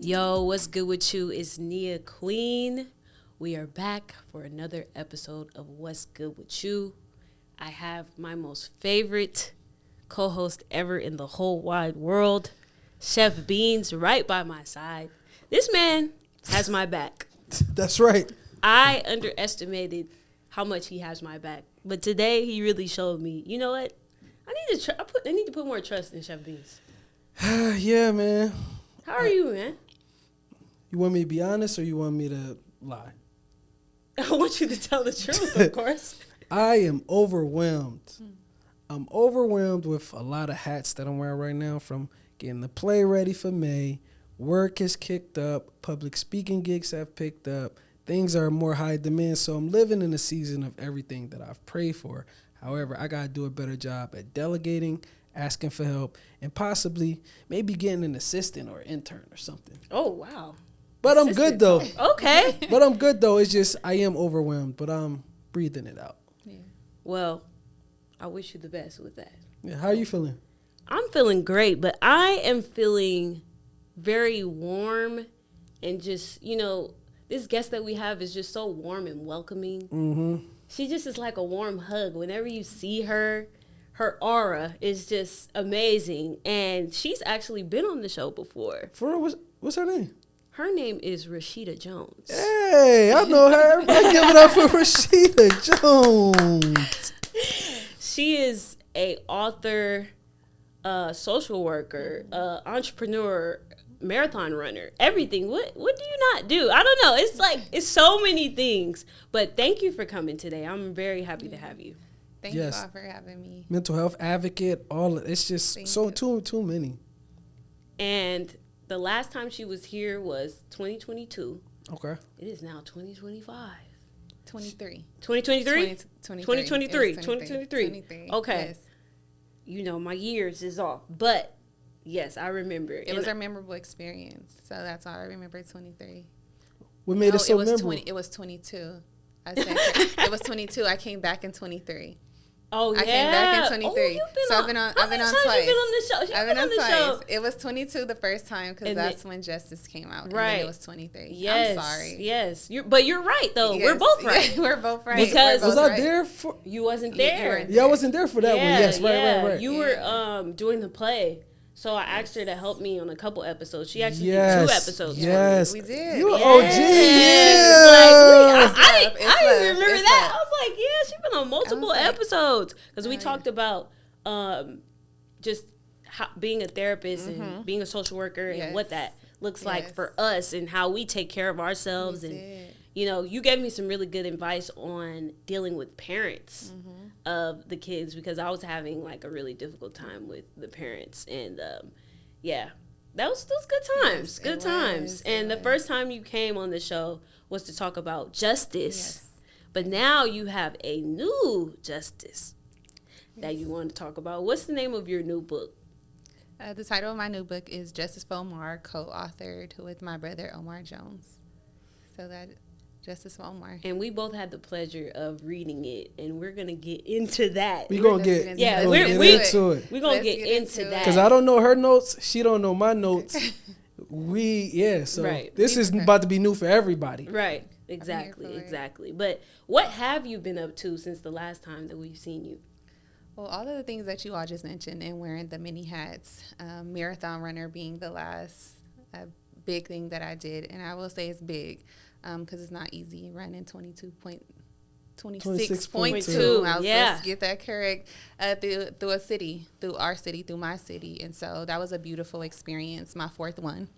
Yo, what's good with you? It's Nia Queen. We are back for another episode of What's Good With You. I have my most favorite co-host ever in the whole wide world, Chef Beanz, right by my side. This man has my back. That's right. I underestimated how much he has my back, but today he really showed me. You know what? I need to put more trust in Chef Beanz. Yeah, man. How are you, man? You want me to be honest or you want me to lie? I want you to tell the truth, of course. I am overwhelmed. I'm overwhelmed with a lot of hats that I'm wearing right now, from getting the play ready for May. Work has kicked up. Public speaking gigs have picked up. Things are more high demand. So I'm living in a season of everything that I've prayed for. However, I got to do a better job at delegating, asking for help, and possibly maybe getting an assistant or intern or something. Oh, wow. But I'm good, though. Okay. But I'm good, though. It's just I am overwhelmed, but I'm breathing it out. Yeah. Well, I wish you the best with that. Yeah, how are you feeling? I'm feeling great, but I am feeling very warm and just, this guest that we have is just so warm and welcoming. Mm-hmm. She just is like a warm hug. Whenever you see her, her aura is just amazing. And she's actually been on the show before. For real, what's her name? Her name is Rasheeda Jones. Hey, I know her. Everybody give it up for Rasheeda Jones. She is a author, social worker, entrepreneur, marathon runner, everything. What do you not do? I don't know. It's so many things. But thank you for coming today. I'm very happy to have you. Thank you all for having me. Mental health advocate, it's just too many. And the last time she was here was 2022. Okay. It is now 2025. 23. 2023? 2023. 2023. Okay. Yes. My years is off. But, yes, I remember. It was a memorable experience. So that's why I remember 23. What made it so memorable? It was 22. I said it was 22. I came back in 23. Oh, yeah. I came back in 23. I've been on twice. I've been on the show. I've been on twice. It was 22 the first time because that's when Justice came out. Right. And then it was 23. Yes. I'm sorry. Yes. But you're right, though. Yes. We're both right. We're both right. Because was I there for? You wasn't there. Yeah, I wasn't there for that one. Yes, right. You were doing the play. So I asked her to help me on a couple episodes. She actually did 2 episodes. Yes, we did. You an OG. Yeah. I didn't remember that. I was like, yeah, she's been on multiple episodes because we talked about just being a therapist and being a social worker and what that looks like for us and how we take care of ourselves. You gave me some really good advice on dealing with parents of the kids because I was having like a really difficult time with the parents. And that was good times. Yes, good times. And the first time you came on the show was to talk about justice. Yes. But now you have a new justice that you want to talk about. What's the name of your new book? The title of my new book is Justice for Omar, co-authored with my brother Omar Jones. So that Justice for Omar. And we both had the pleasure of reading it, and we're gonna get into that. We're gonna get into it. We're gonna get into that because I don't know her notes. She don't know my notes. This is about to be new for everybody. Right. Exactly. But what have you been up to since the last time that we've seen you? Well, all of the things that you all just mentioned and wearing the many hats, marathon runner being the last big thing that I did. And I will say it's big because it's not easy running 26.2. Let's get that correct. Through a city, through our city, through my city. And so that was a beautiful experience. My 4th one.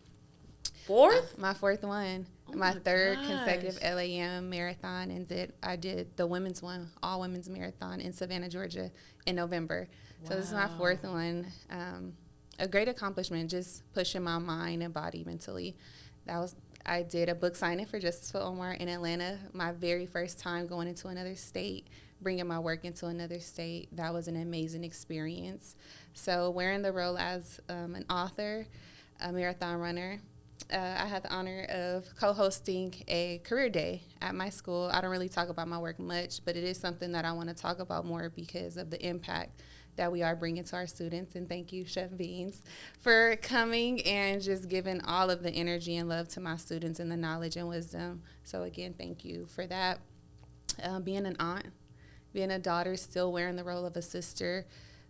My 4th one. Oh my 3rd consecutive LAM marathon, and I did the women's one, all women's marathon in Savannah, Georgia, in November. Wow. So this is my 4th one. A great accomplishment, just pushing my mind and body mentally. I did a book signing for Justice for Omar in Atlanta. My very first time going into another state, bringing my work into another state. That was an amazing experience. So wearing the role as an author, a marathon runner. I had the honor of co-hosting a career day at my school. I don't really talk about my work much, but it is something that I want to talk about more because of the impact that we are bringing to our students. And thank you, Chef Beanz, for coming and just giving all of the energy and love to my students and the knowledge and wisdom. So again, thank you for that. Being an aunt, being a daughter, still wearing the role of a sister.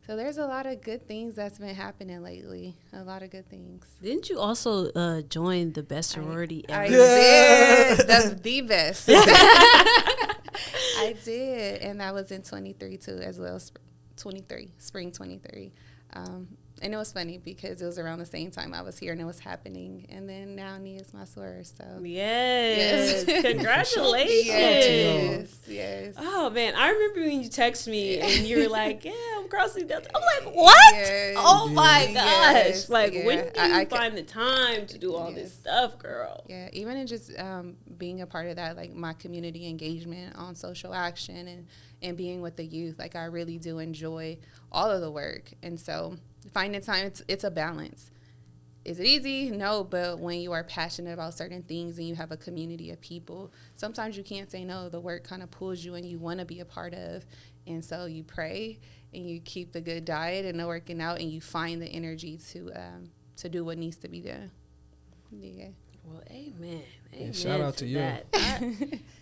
So there's a lot of good things that's been happening lately. A lot of good things. Didn't you also join the best sorority ever? I did. The best. I did. And that was in 23 too, as well. Spring 23. And it was funny because it was around the same time I was here and it was happening. And then now Nia's my soror. So yes. Congratulations. Yes. Oh man, I remember when you texted me and you were like, "Yeah, I'm crossing Delta." I'm like, "What? Yes. Oh my gosh!" Yes. Like, when do you find the time to do all this stuff, girl? Yeah, even in just being a part of that, like my community engagement on social action and being with the youth, like I really do enjoy all of the work. And so finding time, it's a balance. Is it easy? No, but when you are passionate about certain things and you have a community of people, sometimes you can't say no. The work kind of pulls you and you want to be a part of. And so you pray and you keep the good diet and the working out and you find the energy to do what needs to be done. Yeah. Well, amen. Yeah, shout out to you.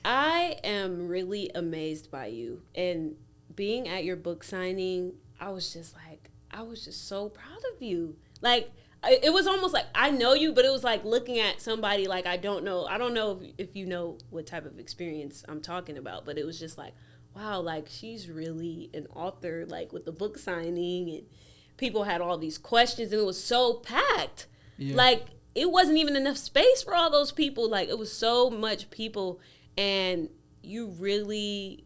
I am really amazed by you. And being at your book signing, I was just so proud of you. Like, it was almost like I know you, but it was like looking at somebody like I don't know if you know what type of experience I'm talking about, but it was just like, wow, like she's really an author, like with the book signing, and people had all these questions and it was so packed. Yeah. Like it wasn't even enough space for all those people. Like it was so much people and you really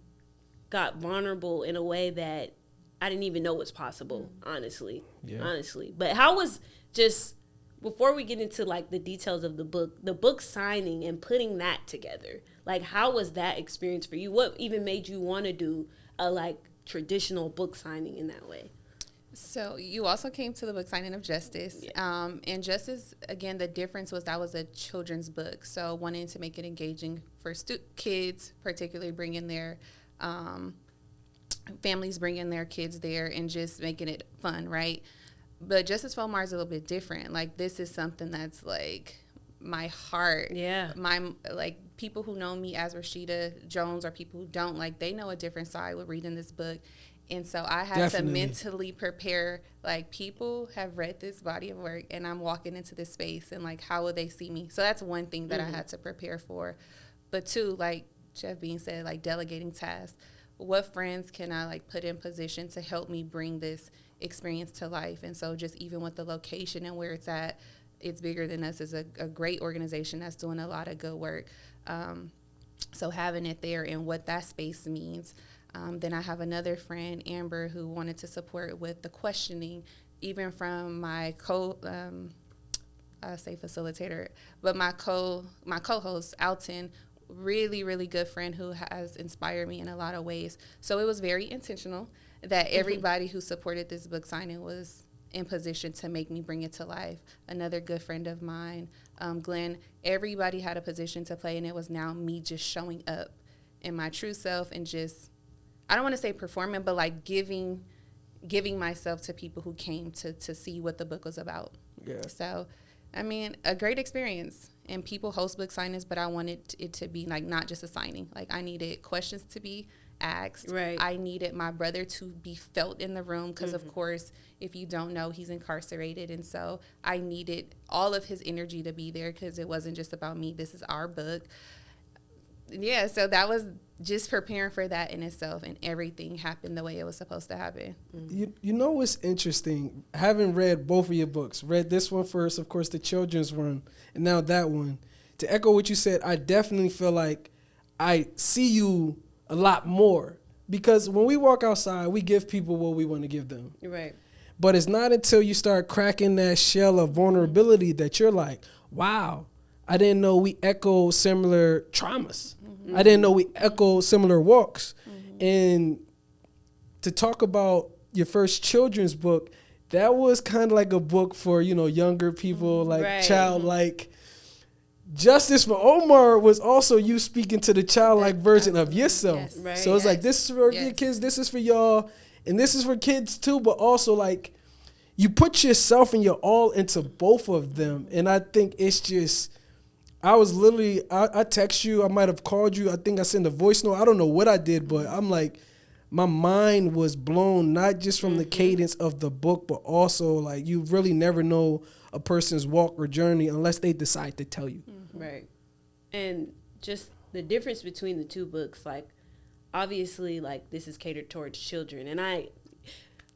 got vulnerable in a way that I didn't even know was possible, honestly. But how was, just before we get into like the details of the book signing and putting that together, like how was that experience for you? What even made you want to do a like traditional book signing in that way? So you also came to the book signing of Justice. Yeah. And Justice, again, the difference was that was a children's book. So wanting to make it engaging for kids, particularly bringing their families, bringing their kids there and just making it fun, right? But Justice for Omar is a little bit different. Like, this is something that's, like, my heart. Yeah. Like, people who know me as Rasheeda Jones or people who don't, like, they know a different side with reading this book. And so I had to mentally prepare, like, people have read this body of work, and I'm walking into this space, and, like, how will they see me? So that's one thing that I had to prepare for. But two, like Chef Beanz said, like, delegating tasks. What friends can I, like, put in position to help me bring this experience to life? And so just even with the location and where it's at, it's bigger than us. It's a great organization that's doing a lot of good work. So having it there and what that space means. Then I have another friend, Amber, who wanted to support with the questioning, even from my I say facilitator, but my co-host, Alton, really, really good friend who has inspired me in a lot of ways. So it was very intentional that everybody who supported this book signing was in position to make me bring it to life. Another good friend of mine, Glenn, everybody had a position to play, and it was now me just showing up in my true self and just, I don't want to say performing, but like giving myself to people who came to see what the book was about. Yeah. So, I mean, a great experience. And people host book signings, but I wanted it to be like not just a signing. Like I needed questions to be asked. Right. I needed my brother to be felt in the room because, of course, if you don't know, he's incarcerated. And so I needed all of his energy to be there because it wasn't just about me. This is our book. Yeah, so that was just preparing for that in itself, and everything happened the way it was supposed to happen. You know what's interesting? Having read both of your books, read this one first, of course, the children's one, and now that one. To echo what you said, I definitely feel like I see you a lot more because when we walk outside, we give people what we want to give them. Right. But it's not until you start cracking that shell of vulnerability that you're like, wow, I didn't know we echo similar traumas. I didn't know we echo similar walks. And to talk about your first children's book, that was kind of like a book for, younger people, like childlike. Justice for Omar was also you speaking to the childlike version of yourself. Yes. Right. So it's like, this is for your kids, this is for y'all. and this is for kids too, but also like you put yourself and your all into both of them. And I think it's just, I was literally, I text you, I might have called you, I think I sent a voice note. I don't know what I did, but I'm like, my mind was blown, not just from the cadence of the book, but also like you really never know a person's walk or journey unless they decide to tell you. Right. And just the difference between the two books, like obviously like this is catered towards children. And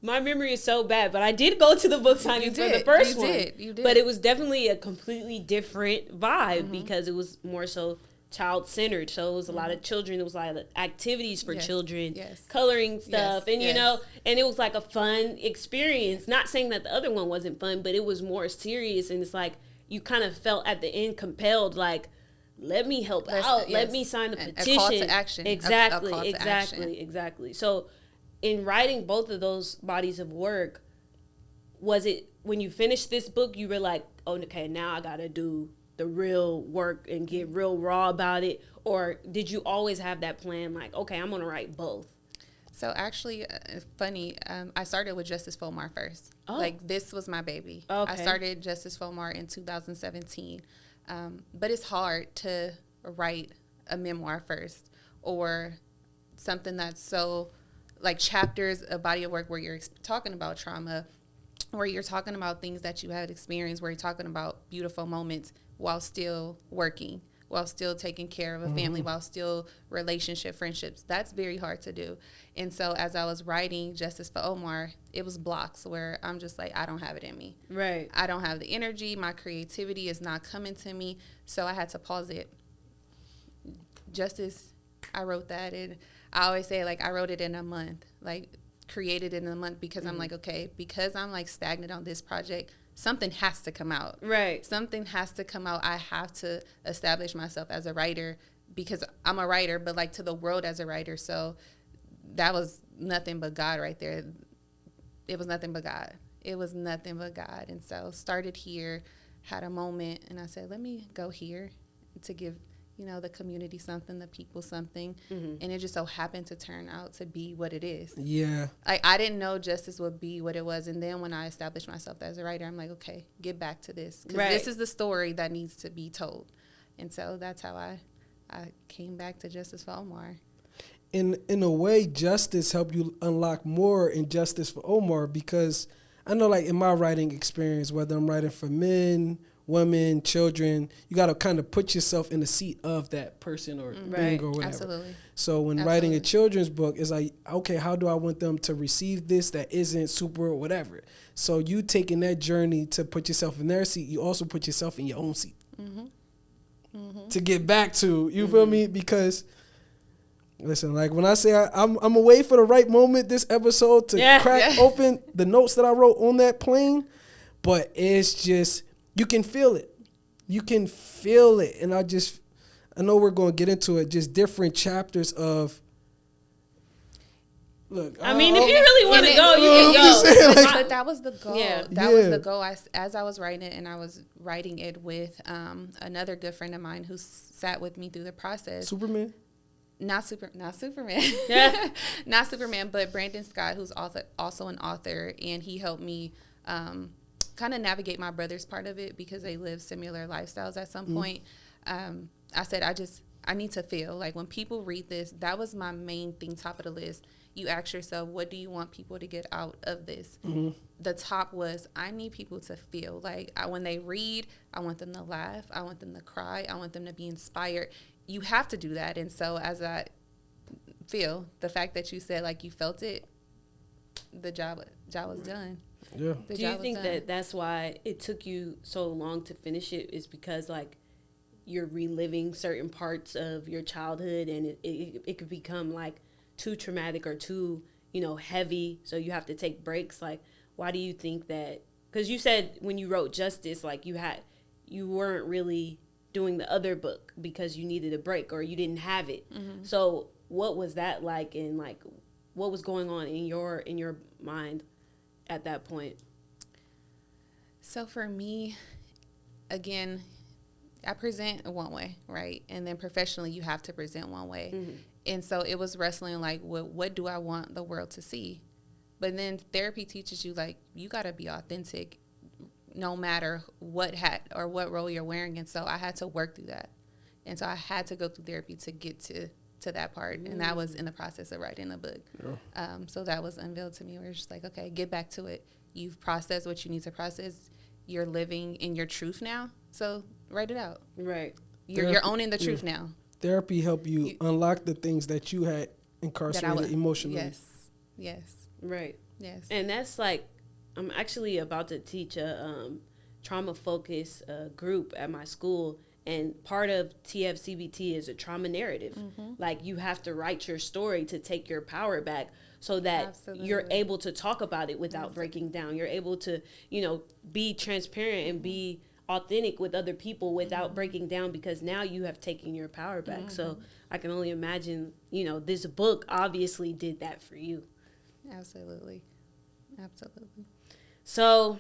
my memory is so bad, but I did go to the book signing for the first one. You did. But it was definitely a completely different vibe because it was more so child-centered. So it was a lot of children. It was a lot of activities for children, coloring stuff. And, you know, and it was like a fun experience. Not saying that the other one wasn't fun, but it was more serious. And it's like you kind of felt at the end compelled, like, let me help out. Let me sign the petition. A call to action. Exactly. So in writing both of those bodies of work, was it when you finished this book, you were like, oh, okay, now I got to do the real work and get real raw about it? Or did you always have that plan, like, okay, I'm going to write both? So actually, funny, I started with Justice Fomar first. Oh. Like, this was my baby. Okay. I started Justice Fomar in 2017. But it's hard to write a memoir first, or something that's so, like, chapters, a body of work where you're talking about trauma, where you're talking about things that you had experienced, where you're talking about beautiful moments while still working, while still taking care of a family, while still relationship, friendships. That's very hard to do. And so as I was writing Justice for Omar, it was blocks where I'm just like, I don't have it in me. Right. I don't have the energy. My creativity is not coming to me. So I had to pause it. Justice, I wrote that. And I always say, like, I wrote it in a month, like, created it in a month, because I'm like, okay, because I'm like stagnant on this project, something has to come out. Right. Something has to come out. I have to establish myself as a writer, because I'm a writer, but like to the world as a writer. So that was nothing but God right there. It was nothing but God. It was nothing but God. And so started here, had a moment, and I said, let me go here to give, you know, the community something, the people something. And it just so happened to turn out to be what it is. Yeah. Like, I didn't know justice would be what it was. And then when I established myself as a writer, I'm like, okay, get back to this. Because this is the story that needs to be told. And so that's how I came back to Justice for Omar. In a way, justice helped you unlock more in Justice for Omar, because I know, like, in my writing experience, whether I'm writing for men, women, children, you got to kind of put yourself in the seat of that person or thing or whatever. Absolutely. So when writing a children's book, it's like, okay, how do I want them to receive this that isn't super or whatever? So you taking that journey to put yourself in their seat, you also put yourself in your own seat to get back to, you feel me? Because listen, like, when I say I'm away for the right moment this episode to crack open the notes that I wrote on that plane, but it's just, you can feel it. You can feel it. And I know we're going to get into it, just different chapters of, look. I mean, if you really want to go, you can go. But that was the goal. Yeah. That was the goal. As I was writing it, and I was writing it with another good friend of mine who sat with me through the process. Superman? Not Superman. Yeah. Not Superman, but Brandon Scott, who's also an author, and he helped me kind of navigate my brother's part of it, because they live similar lifestyles at some point. I said, I need to feel like, when people read this, that was my main thing, top of the list. You ask yourself, what do you want people to get out of this? The top was, I need people to feel like, when they read, I want them to laugh, I want them to cry, I want them to be inspired. You have to do that. And so as I feel, the fact that you said, like, you felt it, the job was done. Yeah. Do you think that that's why it took you so long to finish it, is because, like, you're reliving certain parts of your childhood, and it could become, like, too traumatic or too, you know, heavy, so you have to take breaks? Like, why do you think that? Because you said when you wrote Justice, like, you weren't really doing the other book because you needed a break, or you didn't have it. So what was that like, and, like, what was going on in your mind at that point? So for me, again, I present one way, right? And then professionally, you have to present one way. And so it was wrestling, like, what do I want the world to see? But then therapy teaches you, like, you got to be authentic no matter what hat or what role you're wearing. And so I had to work through that. And so I had to go through therapy to get to that part. And that was in the process of writing the book. Yeah. So that was unveiled to me. Where it's just like, okay, get back to it. You've processed what you need to process. You're living in your truth now. So write it out. Right. You're owning the truth now. Therapy helped you unlock the things that you had incarcerated emotionally. Yes. Right. Yes. And that's like, I'm actually about to teach a trauma-focused group at my school. And part of TFCBT is a trauma narrative. Mm-hmm. Like, you have to write your story to take your power back so that you're able to talk about it without breaking down. You're able to, be transparent and be authentic with other people without breaking down, because now you have taken your power back. Mm-hmm. So I can only imagine, this book obviously did that for you. Absolutely. So,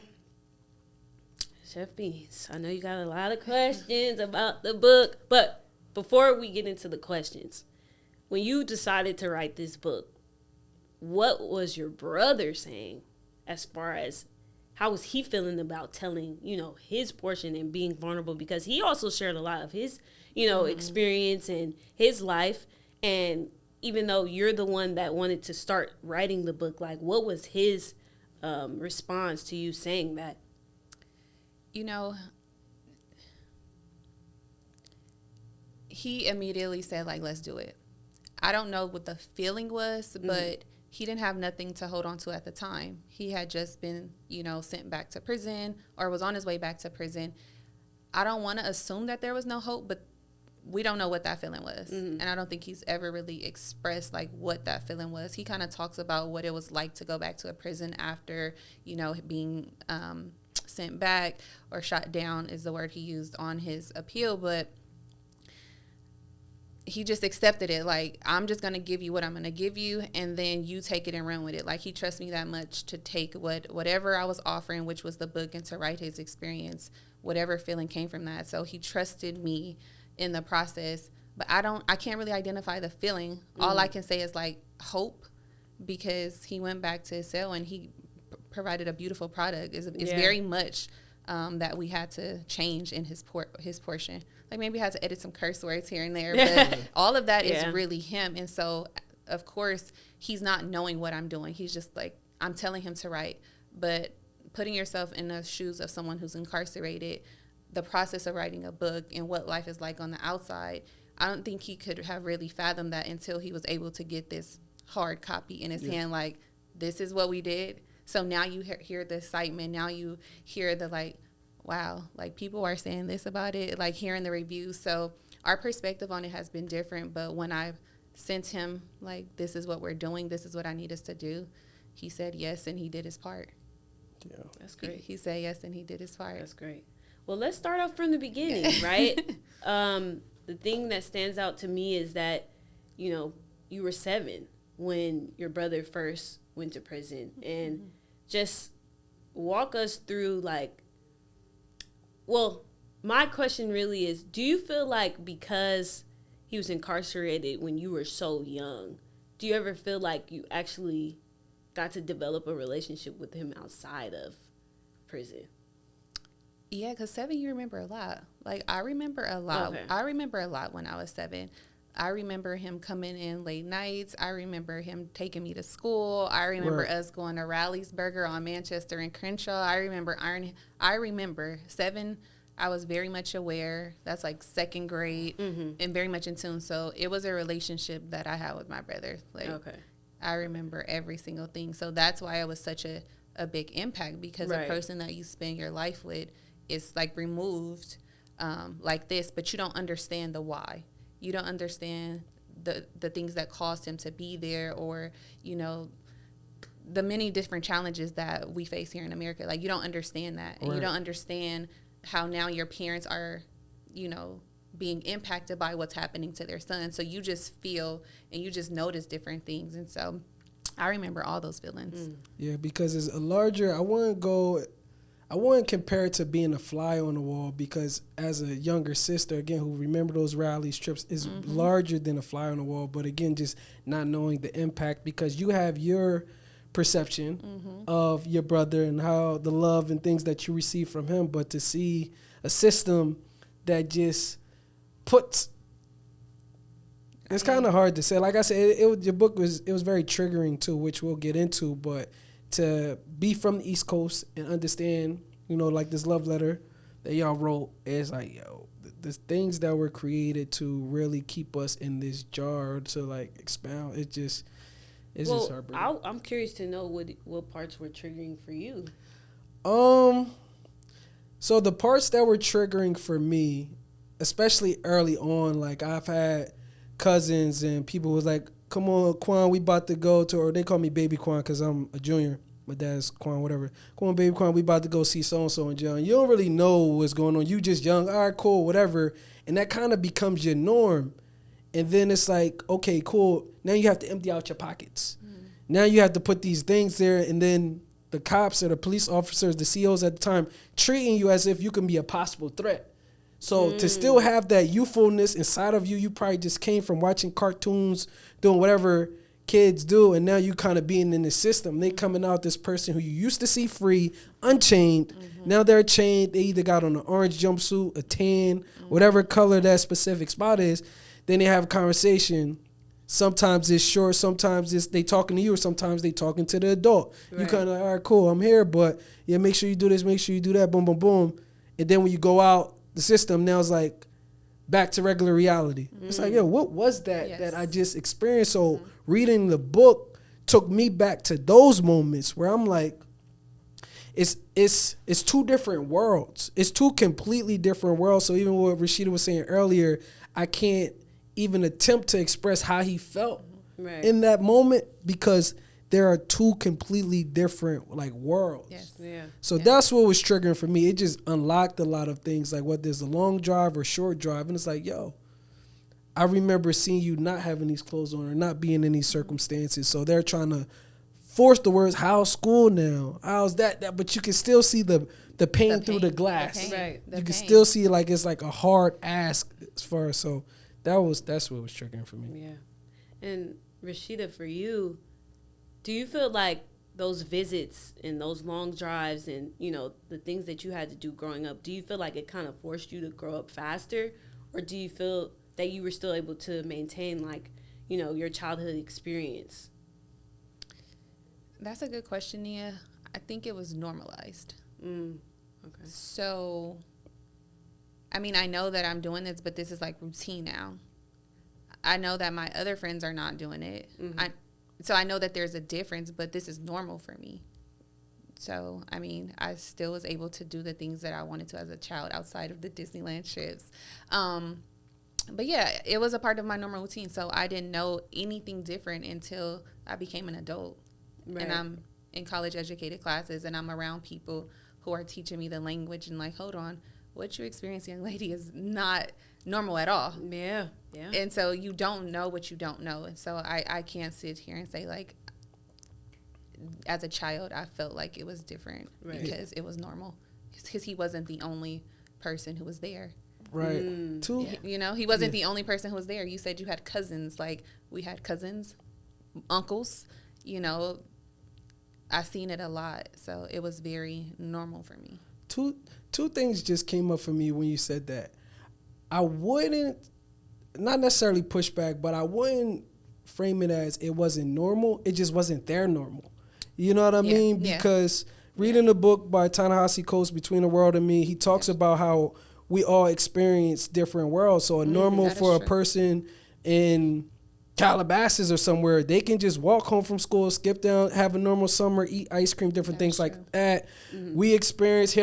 Chef Beanz, I know you got a lot of questions about the book, but before we get into the questions, when you decided to write this book, what was your brother saying as far as how was he feeling about telling, his portion and being vulnerable? Because he also shared a lot of his, experience and his life. And even though you're the one that wanted to start writing the book, like, what was his response to you saying that? He immediately said, like, let's do it. I don't know what the feeling was, but he didn't have nothing to hold on to at the time. He had just been, sent back to prison or was on his way back to prison. I don't want to assume that there was no hope, but we don't know what that feeling was. Mm-hmm. And I don't think he's ever really expressed, like, what that feeling was. He kind of talks about what it was like to go back to a prison after, being sent back or shot down is the word he used on his appeal. But he just accepted it. Like, I'm just going to give you what I'm going to give you, and then you take it and run with it. Like, he trusts me that much to take whatever I was offering, which was the book, and to write his experience, whatever feeling came from that. So he trusted me in the process, but I can't really identify the feeling. Mm-hmm. All I can say is, like, hope, because he went back to his cell and he provided a beautiful product. It's very much that we had to change in his portion. Like, maybe I had to edit some curse words here and there, but all of that is really him. And so, of course, he's not knowing what I'm doing. He's just like, I'm telling him to write. But putting yourself in the shoes of someone who's incarcerated, the process of writing a book and what life is like on the outside, I don't think he could have really fathomed that until he was able to get this hard copy in his hand. Like, this is what we did. So now you hear the excitement. Now you hear the, like, wow, like, people are saying this about it, like, hearing the reviews. So our perspective on it has been different. But when I sent him, like, this is what we're doing, this is what I need us to do, he said yes, and he did his part. Yeah, that's great. He said yes, and he did his part. That's great. Well, let's start off from the beginning, right? The thing that stands out to me is that, you were 7 when your brother first went to prison. And just walk us through, like, well, my question really is, do you feel like because he was incarcerated when you were so young, do you ever feel like you actually got to develop a relationship with him outside of prison? Yeah, because 7, you remember a lot. Like, I remember a lot. Okay. I remember a lot when I was 7. I remember him coming in late nights. I remember him taking me to school. I remember us going to Rally's Burger on Manchester and Crenshaw. I remember 7. I was very much aware. That's like 2nd grade, and very much in tune. So it was a relationship that I had with my brother. Like, I remember every single thing. So that's why it was such a big impact, because a person that you spend your life with is, like, removed like this, but you don't understand the why. You don't understand the things that caused him to be there, or, the many different challenges that we face here in America. Like, you don't understand that. And you don't understand how now your parents are, being impacted by what's happening to their son. So you just feel and you just notice different things. And so I remember all those feelings. Yeah, because it's a larger, I wouldn't compare it to being a fly on the wall, because as a younger sister, again, who remember those rallies, trips, is larger than a fly on the wall. But again, just not knowing the impact, because you have your perception of your brother and how the love and things that you receive from him, but to see a system that just puts, it's kind of hard to say. Like I said, your book was very triggering too, which we'll get into, but to be from the East Coast and understand, like this love letter that y'all wrote is like, yo, the things that were created to really keep us in this jar to like expound, it's just heartbreaking. I'm curious to know what parts were triggering for you. So the parts that were triggering for me, especially early on, like I've had cousins and people was like, come on, Quan, we about to go to, or they call me Baby Quan because I'm a junior. My dad's Quan, whatever. Come on, Baby Quan, we about to go see so-and-so in jail. You don't really know what's going on. You just young. All right, cool, whatever. And that kind of becomes your norm. And then it's like, okay, cool. Now you have to empty out your pockets. Now you have to put these things there. And then the cops or the police officers, the COs at the time, treating you as if you can be a possible threat. So to still have that youthfulness inside of you, you probably just came from watching cartoons, doing whatever kids do, and now you kind of being in the system. They coming out this person who you used to see free, unchained. Now they're chained. They either got on an orange jumpsuit, a tan, whatever color that specific spot is. Then they have a conversation. Sometimes it's short, sometimes it's they talking to you, or sometimes they talking to the adult. Right. You kind of, all right, cool, I'm here, but yeah, make sure you do this, make sure you do that, boom, boom, boom. And then when you go out the system, now it's like back to regular reality. It's like, yo, what was that that I just experienced? So reading the book took me back to those moments where I'm like, it's two different worlds. It's two completely different worlds. So even what Rasheeda was saying earlier, I can't even attempt to express how he felt in that moment because there are two completely different like worlds. Yes. Yeah. So that's what was triggering for me. It just unlocked a lot of things, like whether it's a long drive or short drive. And it's like, yo, I remember seeing you not having these clothes on or not being in these circumstances. So they're trying to force the words, how's school now? How's that? But you can still see the pain through the glass. Right. You can still see like it's like a hard ask as far as, so that's what was triggering for me. Yeah. And Rasheeda, for you, do you feel like those visits and those long drives and, the things that you had to do growing up, do you feel like it kind of forced you to grow up faster? Or do you feel that you were still able to maintain, like, your childhood experience? That's a good question, Nia. I think it was normalized. Okay. So, I mean, I know that I'm doing this, but this is like routine now. I know that my other friends are not doing it. So I know that there's a difference, but this is normal for me. So, I mean, I still was able to do the things that I wanted to as a child outside of the Disneyland trips. But yeah, it was a part of my normal routine. So I didn't know anything different until I became an adult. Right. And I'm in college educated classes and I'm around people who are teaching me the language and like, hold on, what you experience, young lady, is not normal at all. Yeah. And so you don't know what you don't know. And so I can't sit here and say, like, as a child, I felt like it was different because it was normal. Because he wasn't the only person who was there. Right. He wasn't the only person who was there. You said you had cousins. Like, we had cousins, uncles, I seen it a lot. So it was very normal for me. Two things just came up for me when you said that. I wouldn't, not necessarily push back, but I wouldn't frame it as it wasn't normal. It just wasn't their normal. You know what I mean? Because reading the book by Ta-Nehisi Coates, Between the World and Me, he talks about how we all experience different worlds. So a normal for a person in Calabasas or somewhere, they can just walk home from school, skip down, have a normal summer, eat ice cream, different things like that. We experience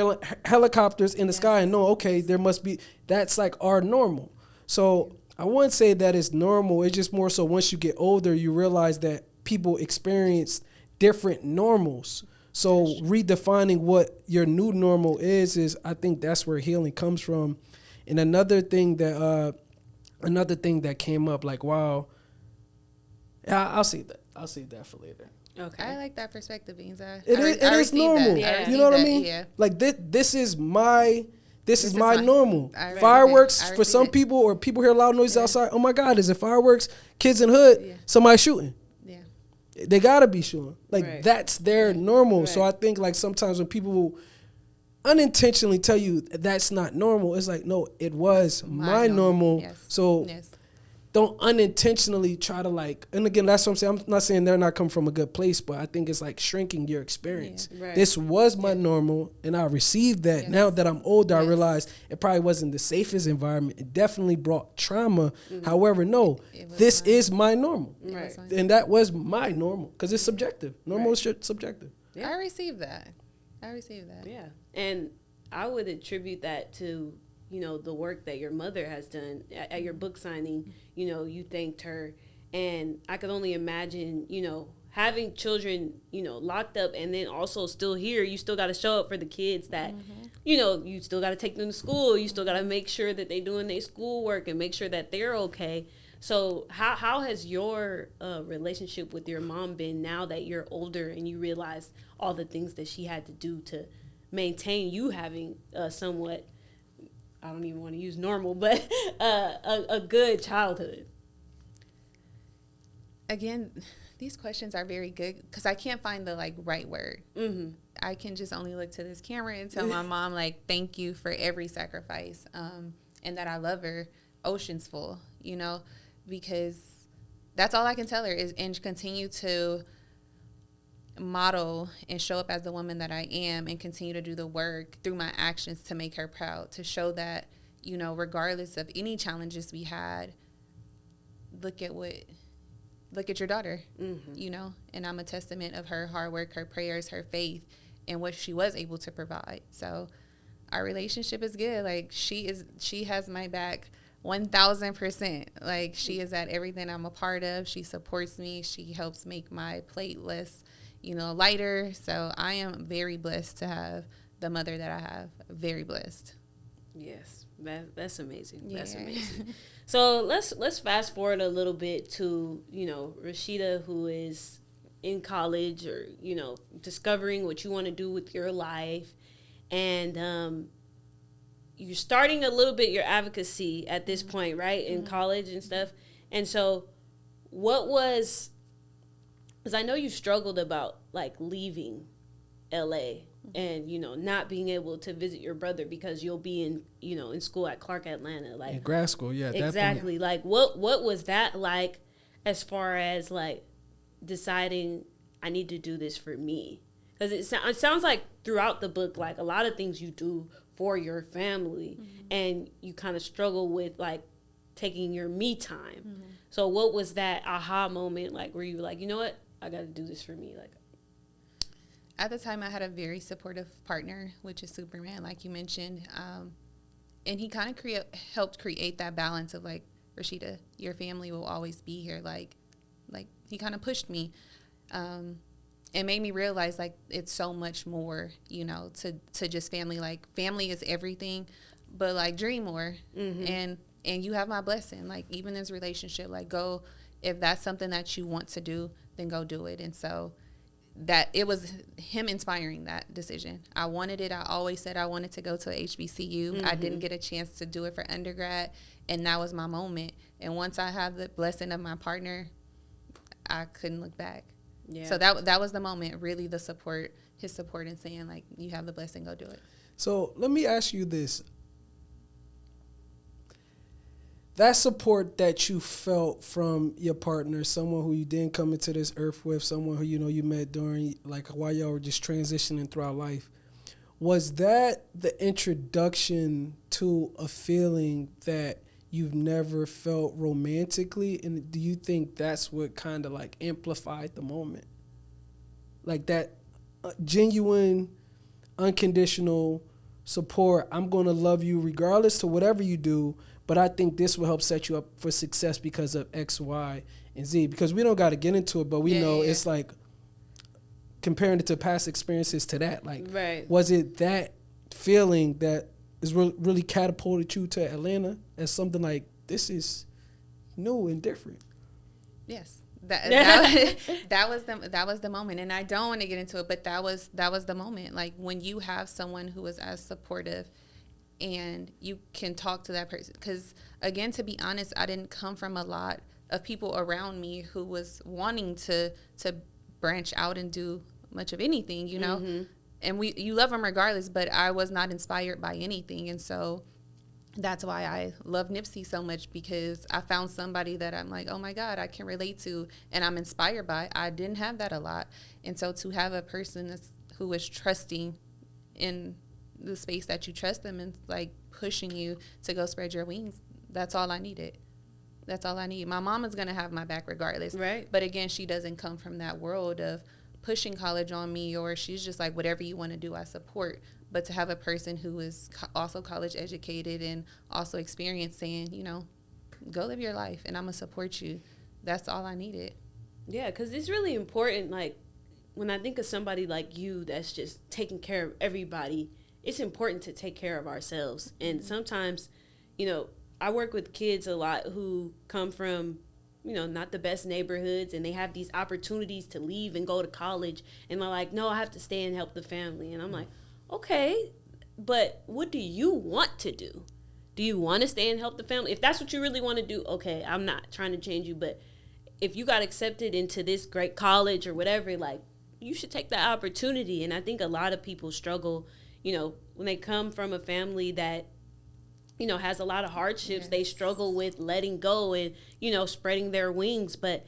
helicopters in the sky and know, okay, there must be, that's like our normal. So I wouldn't say that it's normal. It's just more so once you get older, you realize that people experience different normals. So redefining what your new normal is I think that's where healing comes from. And another thing that came up, like, wow, I'll save that for later. Okay. I like that perspective, Beanz. It is normal. You know what I mean? Yeah. Like this is my normal. Fireworks for some people, or people hear loud noises outside. Oh my God, is it fireworks? Kids in hood, somebody shooting. Yeah. They gotta be showing. Like, right. that's their normal. Right. So I think, like, sometimes when people will unintentionally tell you that's not normal, it's like, no, it was my normal. Yes. So Yes. don't unintentionally try to, like, and again, that's what I'm saying. I'm not saying they're not coming from a good place, but I think it's like shrinking your experience. Yeah. Right. This was my normal, and I received that. Yes. Now that I'm older, I Yes. realized it probably wasn't the safest environment. It definitely brought trauma. However, no, this is my normal. Right. And that was my normal, because it's subjective. Normal is subjective. Yeah. I received that. Yeah. And I would attribute that to, you know, the work that your mother has done at your book signing. You know, you thanked her, and I could only imagine, you know, having children, you know, locked up, and then also still here, you still got to show up for the kids that, you know, you still got to take them to school. You still got to make sure that they doing their schoolwork and make sure that they're okay. So how has your relationship with your mom been now that you're older and you realize all the things that she had to do to maintain you having somewhat, I don't even want to use normal, but a good childhood? Again, these questions are very good because I can't find the like right word. Mm-hmm. I can just only look to this camera and tell my mom like, thank you for every sacrifice, and that I love her oceans full, you know, because that's all I can tell her is, and continue to model and show up as the woman that I am, and continue to do the work through my actions to make her proud, to show that, you know, regardless of any challenges we had, look at your daughter, you know, and I'm a testament of her hard work, her prayers, her faith, and what she was able to provide. So our relationship is good. Like, she has my back 1,000%. Like, she is at everything I'm a part of. She supports me. She helps make my plate less, you know, lighter. So I am very blessed to have the mother that I have. Very blessed. Yes, that's amazing. Yeah. That's amazing. So let's fast forward a little bit to, you know, Rasheeda, who is in college, or, you know, discovering what you want to do with your life, and you're starting a little bit your advocacy at this point, right, in college and stuff. And so what was, because I know you struggled about like leaving LA and, you know, not being able to visit your brother because you'll be in, you know, in school at Clark Atlanta, like In grad school, yeah. exactly. Like what was that like, as far as like deciding I need to do this for me? Because it sounds like throughout the book, like a lot of things you do for your family, and you kind of struggle with like taking your me time. So what was that aha moment like where you were like, you know what, I got to do this for me? Like, At the time, I had a very supportive partner, which is Superman, like you mentioned. And he kind of helped create that balance of like, Rasheeda, your family will always be here. Like he kind of pushed me, and made me realize like it's so much more, you know, to just family. Like, family is everything, but like dream more, and you have my blessing. Like, even this relationship, like, go, if that's something that you want to do, then go do it. And so that it was him inspiring that decision. I wanted it. I always said I wanted to go to a HBCU. I didn't get a chance to do it for undergrad, and that was my moment. And once I have the blessing of my partner, I couldn't look back. Yeah. So that was the moment, really, the support, his support in saying, like, you have the blessing, go do it. So let me ask you this. That support that you felt from your partner, someone who you didn't come into this earth with, someone who, you know, you met during, like, while y'all were just transitioning throughout life, was that the introduction to a feeling that you've never felt romantically? And do you think that's what kind of, like, amplified the moment? Like, that genuine, unconditional support, I'm going to love you regardless to whatever you do, but I think this will help set you up for success because of X, Y, and Z. Because we don't got to get into it, but we know it's like comparing it to past experiences to that. Like, was it that feeling that is really catapulted you to Atlanta as something like, this is new and different? Yes. That was the moment. And I don't want to get into it, but that was the moment. Like, when you have someone who is as supportive and you can talk to that person. Because, again, to be honest, I didn't come from a lot of people around me who was wanting to branch out and do much of anything, you know. Mm-hmm. And you love them regardless, but I was not inspired by anything. And so that's why I love Nipsey so much, because I found somebody that I'm like, oh my God, I can relate to and I'm inspired by. I didn't have that a lot. And so to have a person who is trusting in the space that you trust them and like pushing you to go spread your wings, that's all I needed. That's all I need. My mom is going to have my back regardless. Right. But again, she doesn't come from that world of pushing college on me, or she's just like, whatever you want to do, I support. But to have a person who is also college educated and also experienced saying, you know, go live your life and I'm going to support you. That's all I needed. Yeah, because it's really important. Like, when I think of somebody like you that's just taking care of everybody, it's important to take care of ourselves. And sometimes, you know, I work with kids a lot who come from, you know, not the best neighborhoods, and they have these opportunities to leave and go to college. And they're like, no, I have to stay and help the family. And I'm like, okay, but what do you want to do? Do you want to stay and help the family? If that's what you really want to do, okay, I'm not trying to change you. But if you got accepted into this great college or whatever, like, you should take that opportunity. And I think a lot of people struggle, you know, when they come from a family that, you know, has a lot of hardships. Yes. They struggle with letting go and, you know, spreading their wings. But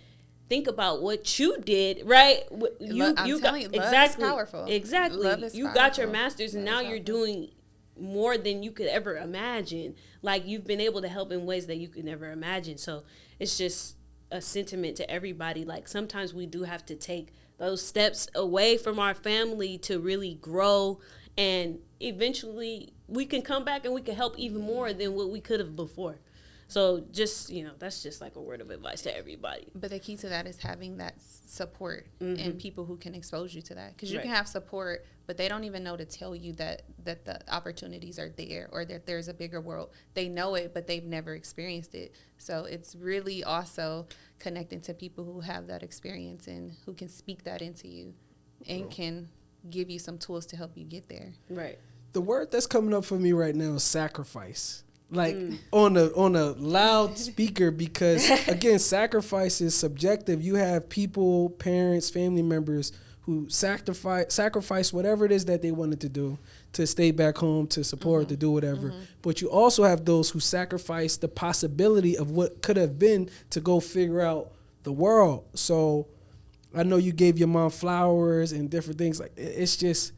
think about what you did, right? You got exactly powerful. Exactly. Love is powerful. Got your master's, and now you're doing more than you could ever imagine. Like, you've been able to help in ways that you could never imagine. So it's just a sentiment to everybody. Like, sometimes we do have to take those steps away from our family to really grow, and eventually we can come back and we can help even more than what we could have before. So just, you know, that's just like a word of advice to everybody. But the key to that is having that support and people who can expose you to that. Because you can have support, but they don't even know to tell you that the opportunities are there, or that there's a bigger world. They know it, but they've never experienced it. So it's really also connecting to people who have that experience and who can speak that into you and can give you some tools to help you get there. Right. The word that's coming up for me right now is sacrifice. Like on a loud speaker, because again, sacrifice is subjective. You have people, parents, family members who sacrifice whatever it is that they wanted to do to stay back home, to support, to do whatever. But you also have those who sacrifice the possibility of what could have been to go figure out the world. So I know you gave your mom flowers and different things. Like, it's just,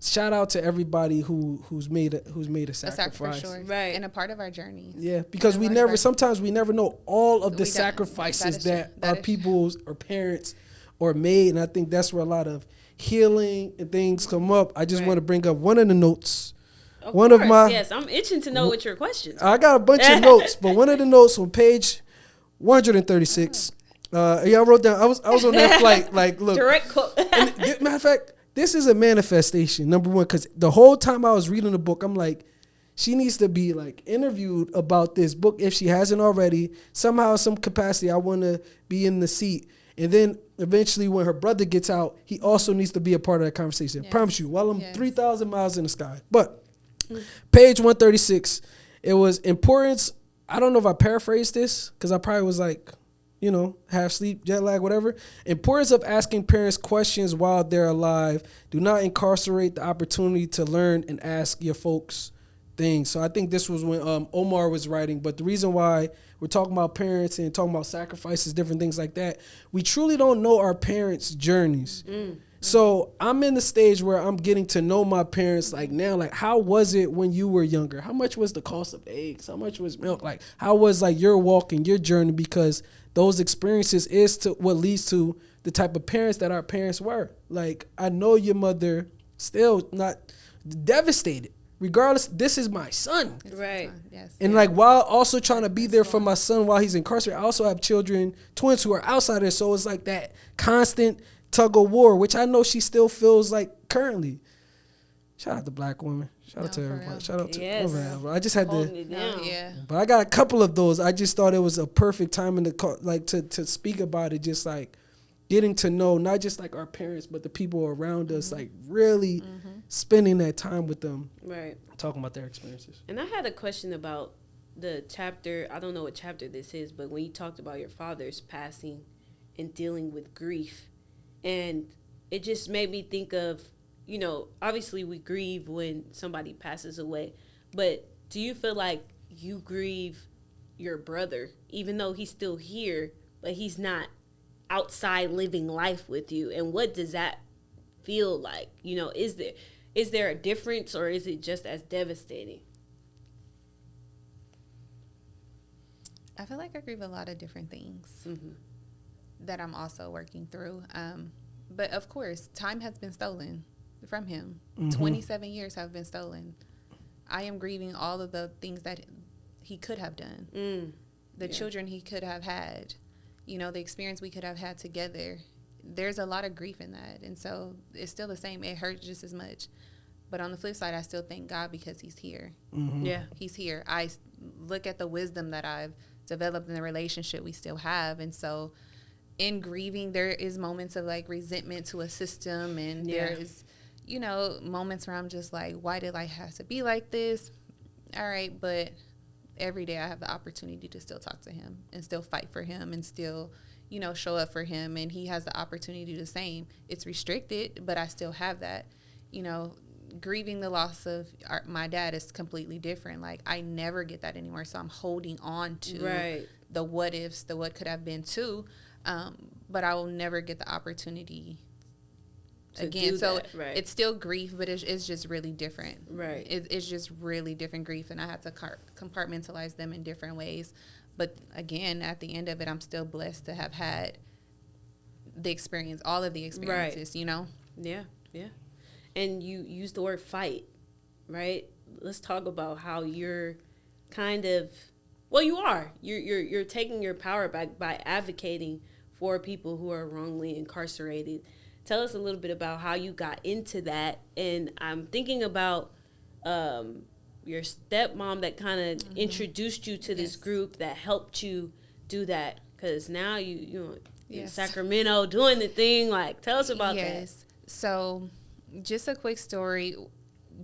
shout out to everybody who's made a sacrifice. For sure. Right. And a part of our journey. Yeah, because sometimes we never know all of the sacrifices that our people's or parents or made, and I think that's where a lot of healing and things come up. I just want to bring up one of the notes. Of course, yes, I'm itching to know what your questions are. I got a bunch of notes, but one of the notes on page 136. I wrote down. I was on that flight. Like, look, direct quote. Matter of fact, this is a manifestation, number one, because the whole time I was reading the book, I'm like, she needs to be like interviewed about this book if she hasn't already. Somehow, some capacity, I want to be in the seat. And then eventually when her brother gets out, he also needs to be a part of that conversation. Yes. I promise you, while I'm 3,000 miles in the sky. But page 136, it was importance. I don't know if I paraphrased this, because I probably was like, you know, half sleep, jet lag, whatever. Importance of asking parents questions while they're alive. Do not incarcerate the opportunity to learn and ask your folks things. So I think this was when Omar was writing. But the reason why we're talking about parents and talking about sacrifices, different things like that, we truly don't know our parents' journeys. So I'm in the stage where I'm getting to know my parents, like now, like, how was it when you were younger? How much was the cost of eggs? How much was milk? Like, how was like your walk and your journey? Because those experiences is to what leads to the type of parents that our parents were. Like, I know your mother still not devastated. Regardless, this is my son. Right. Yes. And like, while also trying to be there for my son while he's incarcerated, I also have twins who are outsiders. So it's like that constant tug of war, which I know she still feels like currently. Shout out to Black women. Shout out to everybody. Shout out to I just had to. But I got a couple of those. I just thought it was a perfect time to speak about it. Just like getting to know not just like our parents, but the people around us. Like really spending that time with them. Right. Talking about their experiences. And I had a question about the chapter, I don't know what chapter this is, but when you talked about your father's passing and dealing with grief, and it just made me think of, you know, obviously we grieve when somebody passes away, but do you feel like you grieve your brother, even though he's still here, but he's not outside living life with you? And what does that feel like? You know, is there a difference, or is it just as devastating? I feel like I grieve a lot of different things that I'm also working through. But of course, time has been stolen from him. 27 years have been stolen. I am grieving all of the things that he could have done, the children he could have had, you know, the experience we could have had together. There's a lot of grief in that. And so it's still the same. It hurts just as much. But on the flip side, I still thank God because he's here. Yeah. He's here. I look at the wisdom that I've developed in the relationship we still have. And so in grieving, there is moments of like resentment to a system. And there is, you know, moments where I'm just like, why did I have to be like this? All right. But every day I have the opportunity to still talk to him and still fight for him and still, you know, show up for him. And he has the opportunity to do the same. It's restricted, but I still have that. You know, grieving the loss of my dad is completely different. Like, I never get that anymore. So I'm holding on to the what ifs, the what could have been too. But I will never get the opportunity again. So it's still grief, but it's just really different. Right. It's just really different grief. And I have to compartmentalize them in different ways. But again, at the end of it, I'm still blessed to have had the experience, all of the experiences, you know? Yeah. Yeah. And you use the word fight, right? Let's talk about how you're kind of, well, you are. You're taking your power back by advocating for people who are wrongly incarcerated. Tell us a little bit about how you got into that. And I'm thinking about your stepmom that kind of introduced you to this group that helped you do that. Because now you're in Sacramento doing the thing. Like, tell us about that. So just a quick story.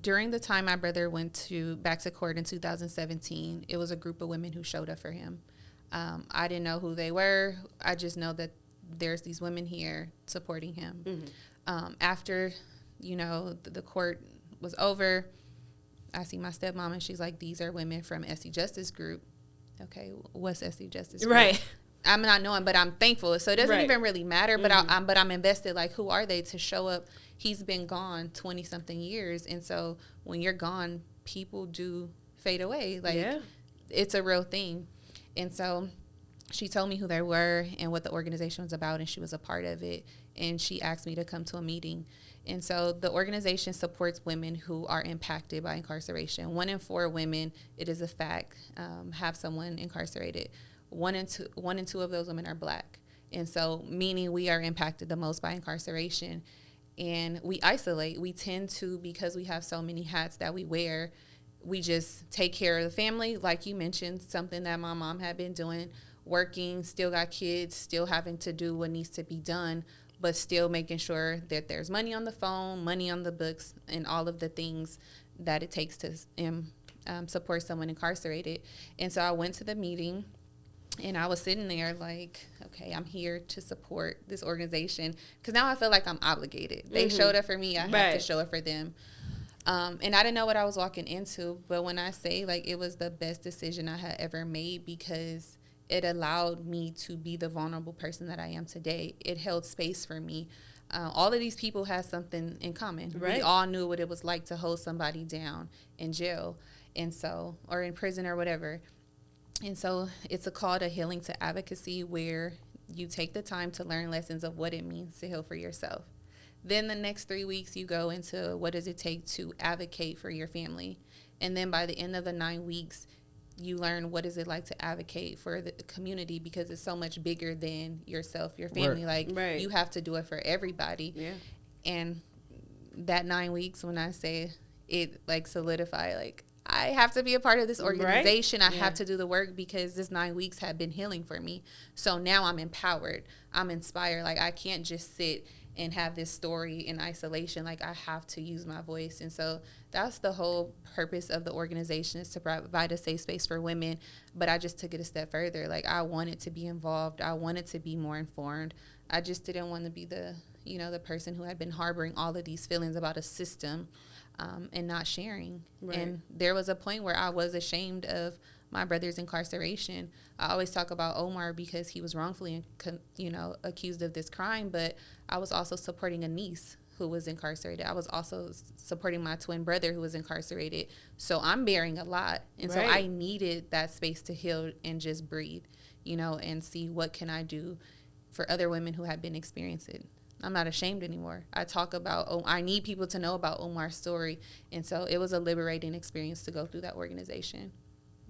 During the time my brother went back to court in 2017, it was a group of women who showed up for him. I didn't know who they were. I just know that there's these women here supporting him. After, you know, the court was over, I see my stepmom and she's like, these are women from SC Justice Group. Okay, what's SC Justice Group? Right. I'm not knowing, but I'm thankful. So it doesn't even really matter, but I'm invested. Like, who are they to show up? He's been gone 20-something years. And so when you're gone, people do fade away. Like, it's a real thing. And so she told me who they were and what the organization was about, and she was a part of it. And she asked me to come to a meeting. And so the organization supports women who are impacted by incarceration. 1 in 4 women, it is a fact, have someone incarcerated. 1 in 2 of those women are Black. And so meaning we are impacted the most by incarceration. And we isolate. We tend to, because we have so many hats that we wear, we just take care of the family. Like you mentioned, something that my mom had been doing, working, still got kids, still having to do what needs to be done, but still making sure that there's money on the phone, money on the books, and all of the things that it takes to support someone incarcerated. And so I went to the meeting. And I was sitting there like, okay, I'm here to support this organization. Because now I feel like I'm obligated. They showed up for me. I have to show up for them. And I didn't know what I was walking into. But when I say, like, it was the best decision I had ever made because it allowed me to be the vulnerable person that I am today. It held space for me. All of these people had something in common. We all knew what it was like to hold somebody down in jail, and so, or in prison or whatever. And so it's a call to healing to advocacy, where you take the time to learn lessons of what it means to heal for yourself. Then the next 3 weeks, you go into what does it take to advocate for your family. And then by the end of the 9 weeks, you learn what is it like to advocate for the community, because it's so much bigger than yourself, your family. You have to do it for everybody. Yeah. And that 9 weeks, when I say it, like, solidify, like, I have to be a part of this organization. I have to do the work, because this 9 weeks have been healing for me. So now I'm empowered. I'm inspired. Like, I can't just sit and have this story in isolation. Like, I have to use my voice. And so that's the whole purpose of the organization, is to provide a safe space for women. But I just took it a step further. Like, I wanted to be involved. I wanted to be more informed. I just didn't want to be the person who had been harboring all of these feelings about a system and not sharing. Right. And there was a point where I was ashamed of my brother's incarceration. I always talk about Omar because he was wrongfully, accused of this crime, but I was also supporting a niece who was incarcerated. I was also supporting my twin brother who was incarcerated. So I'm bearing a lot. And so I needed that space to heal and just breathe, and see what can I do for other women who have been experiencing it. I'm not ashamed anymore. I talk about, I need people to know about Omar's story. And so it was a liberating experience to go through that organization.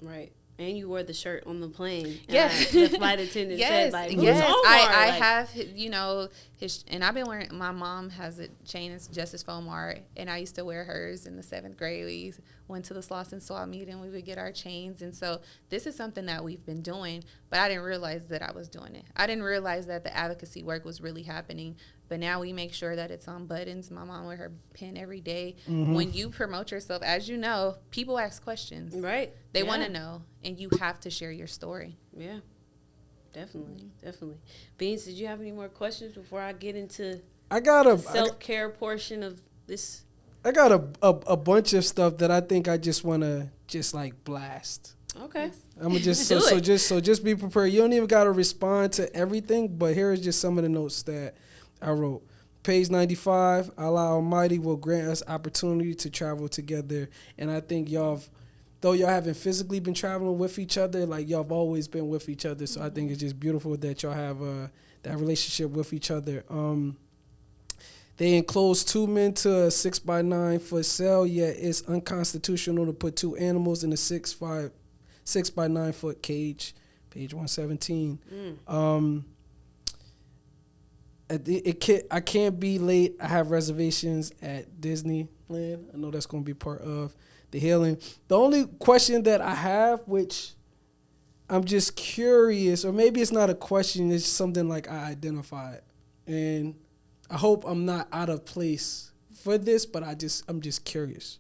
Right. And you wore the shirt on the plane. Yes. The flight attendant said, like, who's Omar? I have, his, and I've been wearing, my mom has a chain, it's Justice for Omar, and I used to wear hers in the 7th grade. We went to the Slauson Swap meet and we would get our chains. And so this is something that we've been doing, but I didn't realize that I was doing it. I didn't realize that the advocacy work was really happening. But now we make sure that it's on buttons. My mom wear her pen every day. Mm-hmm. When you promote yourself, as you know, people ask questions. Right. They want to know, and you have to share your story. Yeah, definitely. Beanz, did you have any more questions before I get into the self-care portion of this? I got a bunch of stuff that I think I just want to blast. Okay. I'm gonna just just be prepared. You don't even got to respond to everything, but here is just some of the notes that I wrote. Page 95, Allah Almighty will grant us opportunity to travel together. And I think though y'all haven't physically been traveling with each other, like y'all have always been with each other. So I think it's just beautiful that y'all have that relationship with each other. They enclosed 2 men to a 6 by 9 foot cell, yet it's unconstitutional to put 2 animals in a 6 by 9 foot cage. Page 117. I can't be late. I have reservations at Disneyland. I know that's going to be part of the healing. The only question that I have, which I'm just curious, or maybe it's not a question, it's something like I identified. And I hope I'm not out of place for this, but I'm just curious.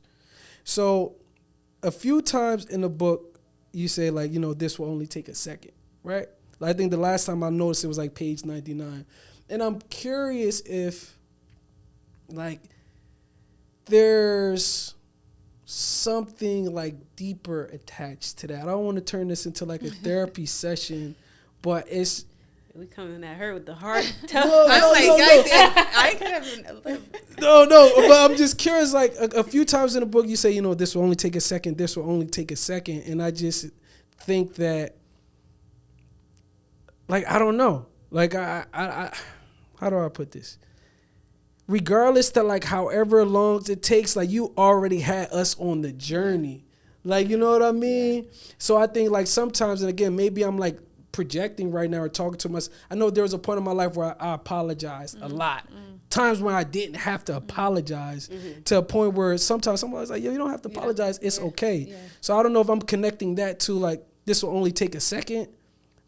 So a few times in the book, you say, like, this will only take a second, right? I think the last time I noticed it was like page 99. And I'm curious if, like, there's something, like, deeper attached to that. I don't want to turn this into, like, a therapy session, but it's... We coming at her with the heart. No, but I'm just curious, like, a few times in the book you say, this will only take a second, this will only take a second. And I just think that, like, I don't know. Like, I how do I put this? Regardless to, like, however long it takes, like, you already had us on the journey. Like, you know what I mean? Yeah. So I think, like, sometimes, and again, maybe I'm, like, projecting right now or talking to myself. I know there was a point in my life where I apologized a lot. Times when I didn't have to apologize to a point where sometimes someone was like, yo, you don't have to apologize. It's okay. Yeah. So I don't know if I'm connecting that to, like, this will only take a second.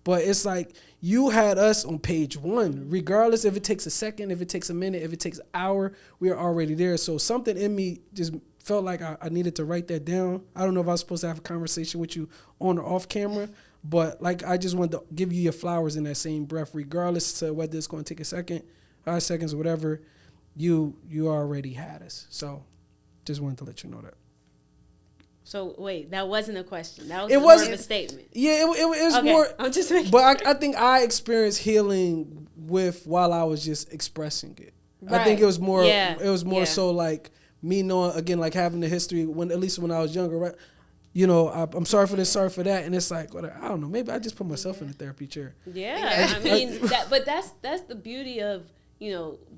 But it's like you had us on page 1, regardless if it takes a second, if it takes a minute, if it takes an hour, we are already there. So something in me just felt like I needed to write that down. I don't know if I was supposed to have a conversation with you on or off camera, but like I just wanted to give you your flowers in that same breath, regardless to whether it's going to take a second, 5 seconds, or whatever. You already had us. So just wanted to let you know that. So wait, that wasn't a question. That was more of a statement. Yeah, it was okay. More. I'm just making. But I think I experienced healing while I was just expressing it. Right. I think it was more. Yeah. It was more so like me knowing, again, like having the history at least when I was younger, right? I'm sorry for this, sorry for that, and it's like, I don't know. Maybe I just put myself in a therapy chair. Yeah, I mean, but that's the beauty of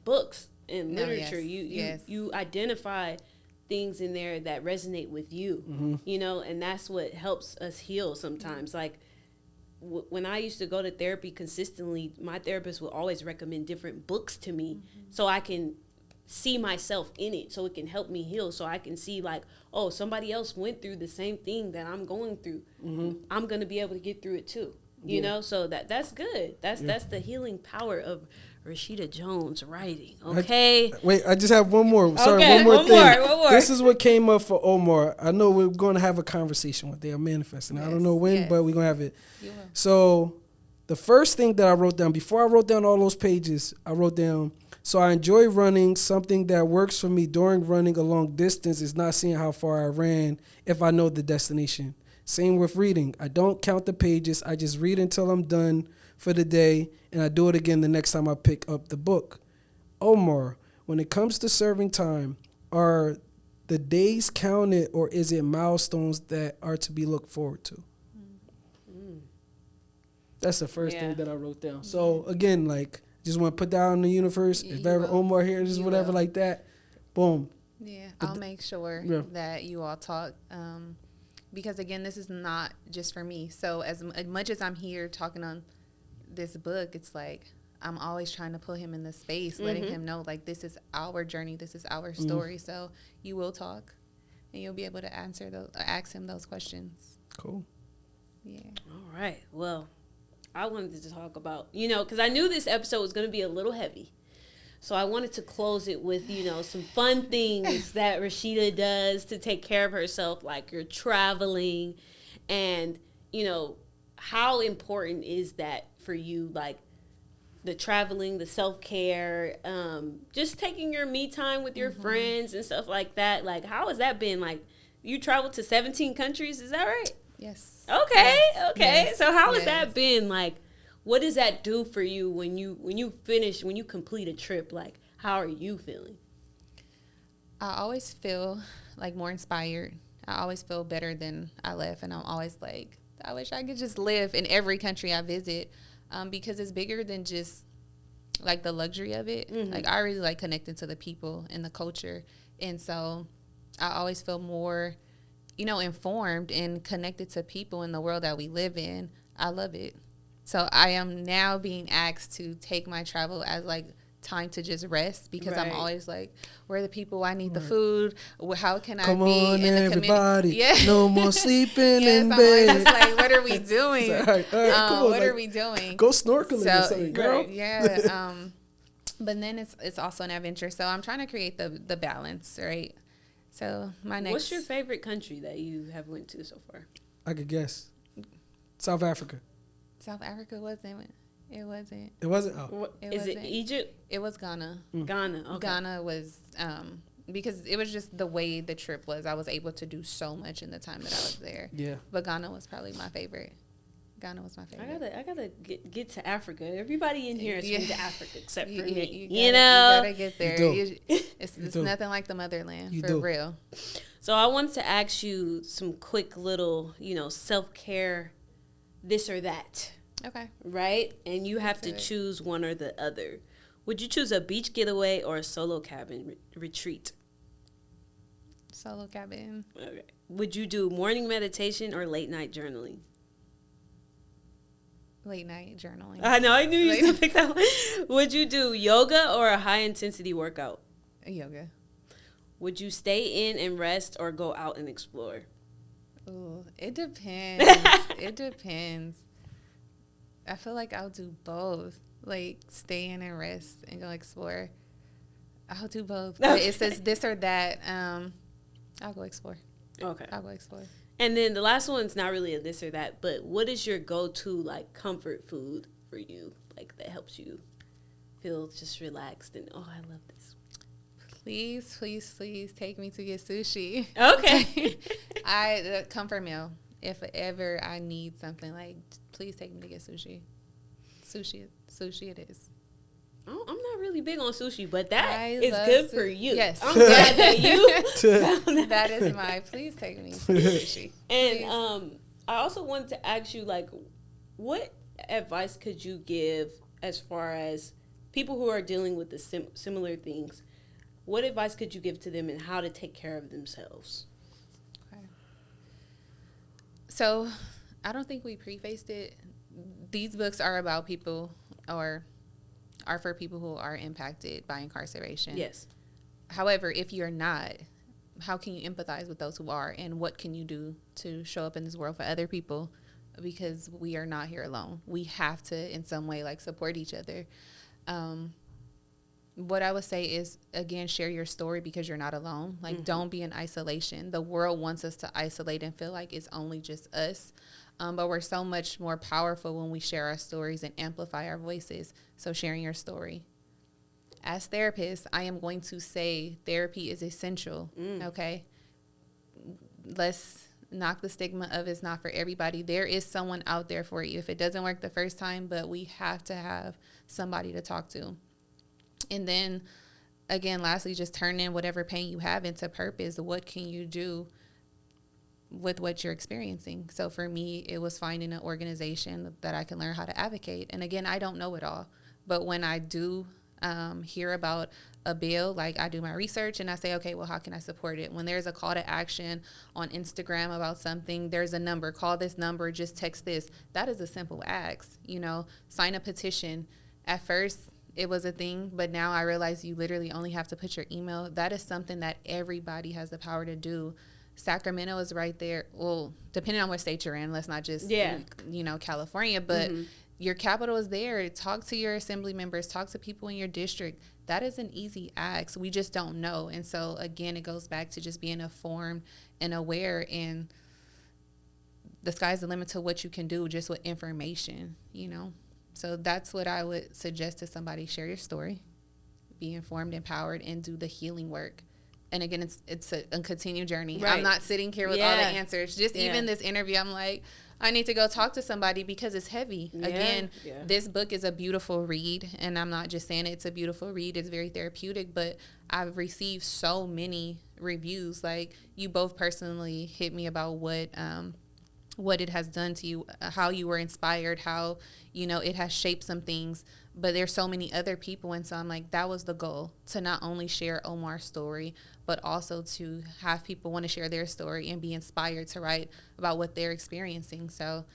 books and literature. You identify things in there that resonate with you, and that's what helps us heal sometimes. Like when I used to go to therapy consistently, my therapist would always recommend different books to me so I can see myself in it, so it can help me heal, so I can see like, oh, somebody else went through the same thing that I'm going through. I'm going to be able to get through it too. You know, so that's good. That's the healing power of Rasheeda Jones writing. Okay. I just have one more. Sorry, okay, one more more. This is what came up for Omar. I know we're going to have a conversation with them manifesting. Yes, I don't know when, but we're going to have it. So the first thing that I wrote down, before I wrote down all those pages, I wrote down, so I enjoy running. Something that works for me during running a long distance is not seeing how far I ran if I know the destination. Same with reading. I don't count the pages. I just read until I'm done for the day, and I do it again the next time I pick up the book. Omar, when it comes to serving time, are the days counted, or is it milestones that are to be looked forward to? That's the first thing that I wrote down. So again, like, just want to put that out in the universe. If ever Omar here, just whatever like that, boom. Yeah, I'll make sure that you all talk. Because again, this is not just for me. So as much as I'm here talking on this book, it's like I'm always trying to put him in the space, letting him know, like, this is our journey, this is our story. So you will talk, and you'll be able to ask him those questions. Cool. Yeah. All right. Well, I wanted to talk about, because I knew this episode was going to be a little heavy. So I wanted to close it with, some fun things that Rasheeda does to take care of herself, like you're traveling, and, how important is that for you, like the traveling, the self-care, just taking your me time with your friends and stuff like that. Like, how has that been? Like, you traveled to 17 countries, is that right? Yes. Okay, yes. okay. Yes. So how has that been? Like, what does that do for you when you complete a trip? Like, how are you feeling? I always feel like more inspired. I always feel better than I left, and I'm always like, I wish I could just live in every country I visit, because it's bigger than just like the luxury of it. Like, I really like connecting to the people and the culture, and so I always feel more, informed and connected to people in the world that we live in. I love it. So I am now being asked to take my travel as like time to just rest, because I'm always like, where are the people? I need the food. How can I be in the community? Yeah. No more sleeping in bed. I'm just like, what are we doing? All right, come on, what are we doing? Go snorkeling or something, girl. Yeah. But then it's also an adventure. So I'm trying to create the balance, right? So what's your favorite country that you have went to so far? I could guess. South Africa. South Africa wasn't. It wasn't. It wasn't? Oh. Is it Egypt? It was Ghana. Ghana, okay. Ghana was, because it was just the way the trip was. I was able to do so much in the time that I was there. Yeah. But Ghana was probably my favorite. Ghana was my favorite. I gotta get to Africa. Everybody in here has been to Africa except for me. You gotta get there. It's nothing like the motherland, real. So I wanted to ask you some quick little, self-care, this or that. Okay. Right? And you have to choose one or the other. Would you choose a beach getaway or a solo cabin retreat? Solo cabin. Okay. Would you do morning meditation or late night journaling? Late night journaling. I know. I knew you were going to pick that one. Would you do yoga or a high intensity workout? Yoga. Would you stay in and rest or go out and explore? Ooh, it depends. It depends. I feel like I'll do both. Like, stay in and rest and go explore. I'll do both. But it says this or that. I'll go explore. Okay. I'll go explore. And then the last one's not really a this or that, but what is your go-to, like, comfort food for you? Like, that helps you feel just relaxed and, I love this. Please, please, please take me to get sushi. Okay. The comfort meal. If ever I need something, like, please take me to get sushi. Sushi it is. Oh, I'm not really big on sushi, but that is good for you. Yes. I'm glad that you that is my, please take me to sushi. And I also wanted to ask you, like, what advice could you give as far as people who are dealing with the similar things? What advice could you give to them and how to take care of themselves? Okay. So, I don't think we prefaced it. These books are about people or are for people who are impacted by incarceration. Yes. However, if you're not, how can you empathize with those who are, and what can you do to show up in this world for other people? Because we are not here alone. We have to, in some way, like, support each other. What I would say is, again, share your story because you're not alone. Like, don't be in isolation. The world wants us to isolate and feel like it's only just us. But we're so much more powerful when we share our stories and amplify our voices. So sharing your story. As therapists, I am going to say therapy is essential, okay? Let's knock the stigma of it's not for everybody. There is someone out there for you. If it doesn't work the first time, but we have to have somebody to talk to. And then, again, lastly, just turn in whatever pain you have into purpose. What can you do with what you're experiencing? So for me, it was finding an organization that I can learn how to advocate. And again, I don't know it all. But when I do hear about a bill, like I do my research and I say, okay, well, how can I support it? When there's a call to action on Instagram about something, there's a number, call this number, just text this. That is a simple ask, sign a petition. At first, it was a thing, but now I realize you literally only have to put your email. That is something that everybody has the power to do. Sacramento is right there. Well, depending on what state you're in, let's not just, California, but your capital is there. Talk to your assembly members, talk to people in your district. That is an easy ask. We just don't know. And so, again, it goes back to just being informed and aware, and the sky's the limit to what you can do just with information, So that's what I would suggest to somebody. Share your story, be informed, empowered, and do the healing work. And again, it's a continued journey. Right. I'm not sitting here with all the answers. Just even this interview, I'm like, I need to go talk to somebody because it's heavy. Again, this book is a beautiful read, and I'm not just saying it's a beautiful read. It's very therapeutic, but I've received so many reviews. Like, you both personally hit me about what it has done to you, how you were inspired, how, it has shaped some things. But there's so many other people, and so I'm like, that was the goal, to not only share Omar's story, but also to have people want to share their story and be inspired to write about what they're experiencing. So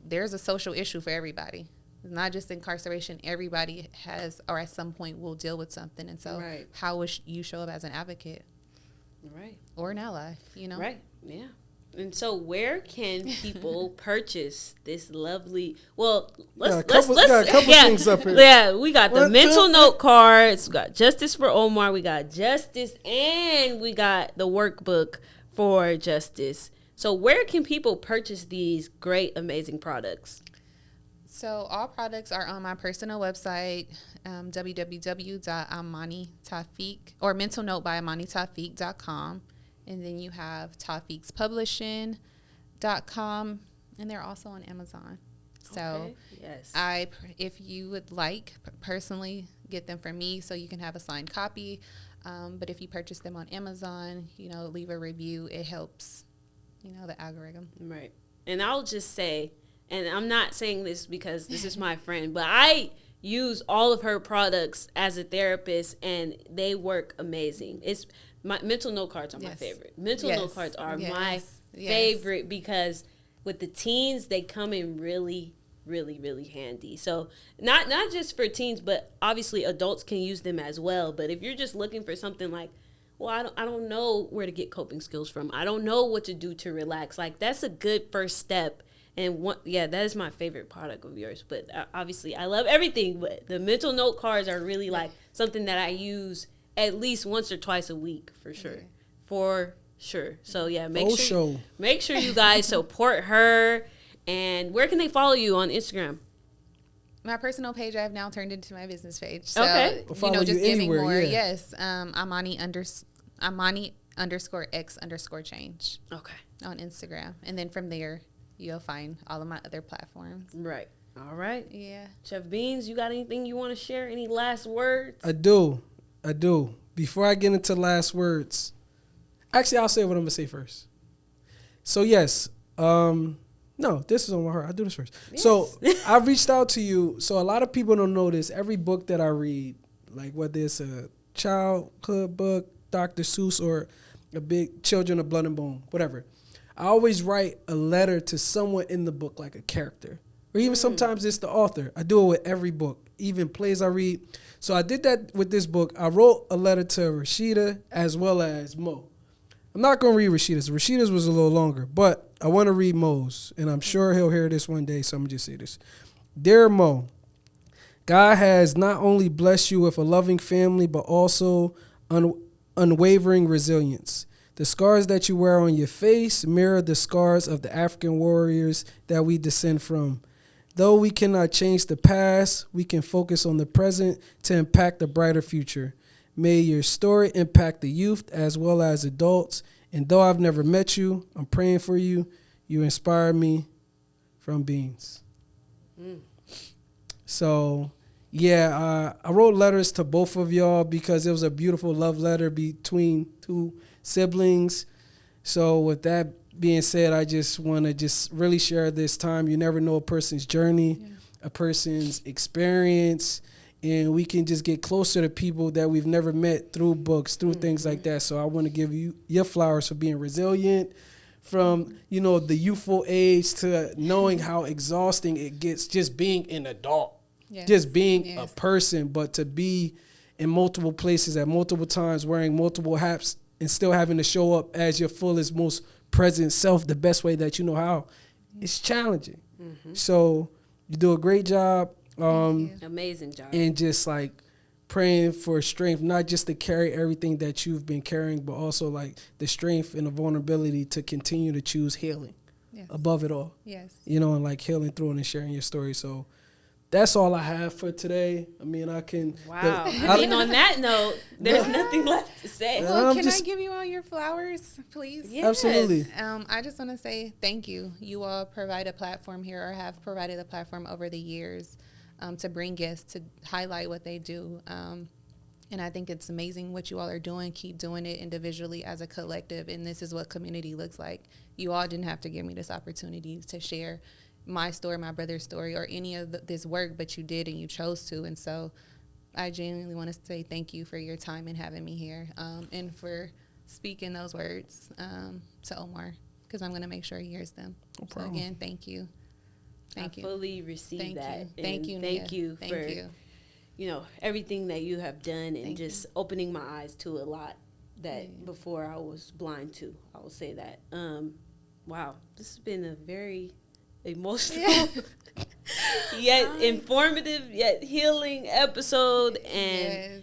there's a social issue for everybody. It's not just incarceration. Everybody has, or at some point will deal with something. And so how would you show up as an advocate? Right. Or an ally, Right, yeah. And so, where can people purchase this lovely? Well, let's got a couple things up here. Yeah, we got the mental note cards. We got Justice for Omar. We got Justice, and we got the workbook for Justice. So, where can people purchase these great, amazing products? So, all products are on my personal website, www.amanitafiq or mentalnotebyAmaniTafiq.com. And then you have TafiqsPublishing.com, and they're also on Amazon. So if you would like, personally, get them from me so you can have a signed copy. But if you purchase them on Amazon, leave a review. It helps, the algorithm. Right. And I'll just say, and I'm not saying this because this is my friend, but I use all of her products as a therapist, and they work amazing. My mental note cards are my favorite. Mental note cards are my favorite because with the teens, they come in really, really, really handy. So not just for teens, but obviously adults can use them as well. But if you're just looking for something like, well, I don't know where to get coping skills from, I don't know what to do to relax, like, that's a good first step. And that is my favorite product of yours. But obviously, I love everything. But the mental note cards are really like something that I use at least once or twice a week for sure. Okay. For sure. So make sure you guys support her. And where can they follow you on Instagram? My personal page I have now turned into my business page. So just giving more. Yes. Amani_X_change. Okay. On Instagram. And then from there you'll find all of my other platforms. Right. All right. Yeah. Chef Beanz, you got anything you want to share? Any last words? I do. Before I get into last words, actually, I'll say what I'm going to say first. So, yes. No, this is on my heart. I'll do this first. Yes. So, I reached out to you. So, a lot of people don't know this. Every book that I read, like whether it's a childhood book, Dr. Seuss, or a big Children of Blood and Bone, whatever, I always write a letter to someone in the book, like a character. Or even sometimes it's the author. I do it with every book, even plays I read. So I did that with this book. I wrote a letter to Rasheeda as well as Mo. I'm not going to read Rasheeda's. Rasheeda's was a little longer, but I want to read Mo's, and I'm sure he'll hear this one day, so I'm going to just say this. Dear Mo, God has not only blessed you with a loving family, but also unwavering resilience. The scars that you wear on your face mirror the scars of the African warriors that we descend from. Though we cannot change the past, we can focus on the present to impact a brighter future. May your story impact the youth as well as adults. And though I've never met you, I'm praying for you. You inspire me. From Beanz. So, yeah, I wrote letters to both of y'all because it was a beautiful love letter between two siblings. So with that being said, I just want to just really share this time. You never know a person's journey, a person's experience, and we can just get closer to people that we've never met through books, through things like that. So I want to give you your flowers for being resilient, from, you know, the youthful age to knowing how exhausting it gets just being an adult, just being a person, but to be in multiple places at multiple times, wearing multiple hats and still having to show up as your fullest, most present self the best way that you know how. It's challenging. So you do a great job. Amazing job. And just like praying for strength, not just to carry everything that you've been carrying, but also like the strength and the vulnerability to continue to choose healing above it all. You know, and like healing through it and sharing your story. So that's all I have for today. I mean, I can. Wow. I mean, on that note, there's nothing left to say. Well, can I give you all your flowers, please? Yes. Absolutely. I just want to say thank you. You all provide a platform here, or have provided a platform over the years, to bring guests to highlight what they do. And I think it's amazing what you all are doing. Keep doing it individually as a collective. And this is what community looks like. You all didn't have to give me this opportunity to share my story, my brother's story, or any of this work, but you did and you chose to. And so I genuinely want to say thank you for your time and having me here, and for speaking those words to Omar, because I'm going to make sure he hears them. No problem. So again, thank you. Thank you. I fully receive that. Thank you. Thank you for you know, everything that you have done, and just opening my eyes to a lot that before I was blind to. I will say that. Wow, this has been a very emotional, yet informative, yet healing episode, and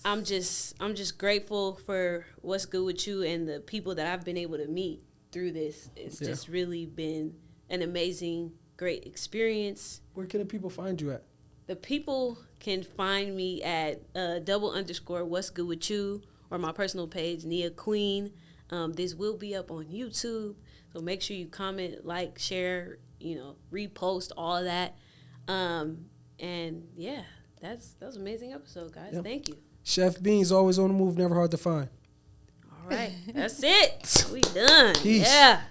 I'm just grateful for what's good with you and the people that I've been able to meet through this. It's just really been an amazing, great experience. Where can the people find you at? The people can find me at _ what's good with you, or my personal page, Nia Queen. This will be up on YouTube, so make sure you comment, like, share, you know, repost, all of that. And yeah, that was an amazing episode, guys. Thank you. Chef Beanz, always on the move, never hard to find. All right, that's it. We done. Peace. Yeah.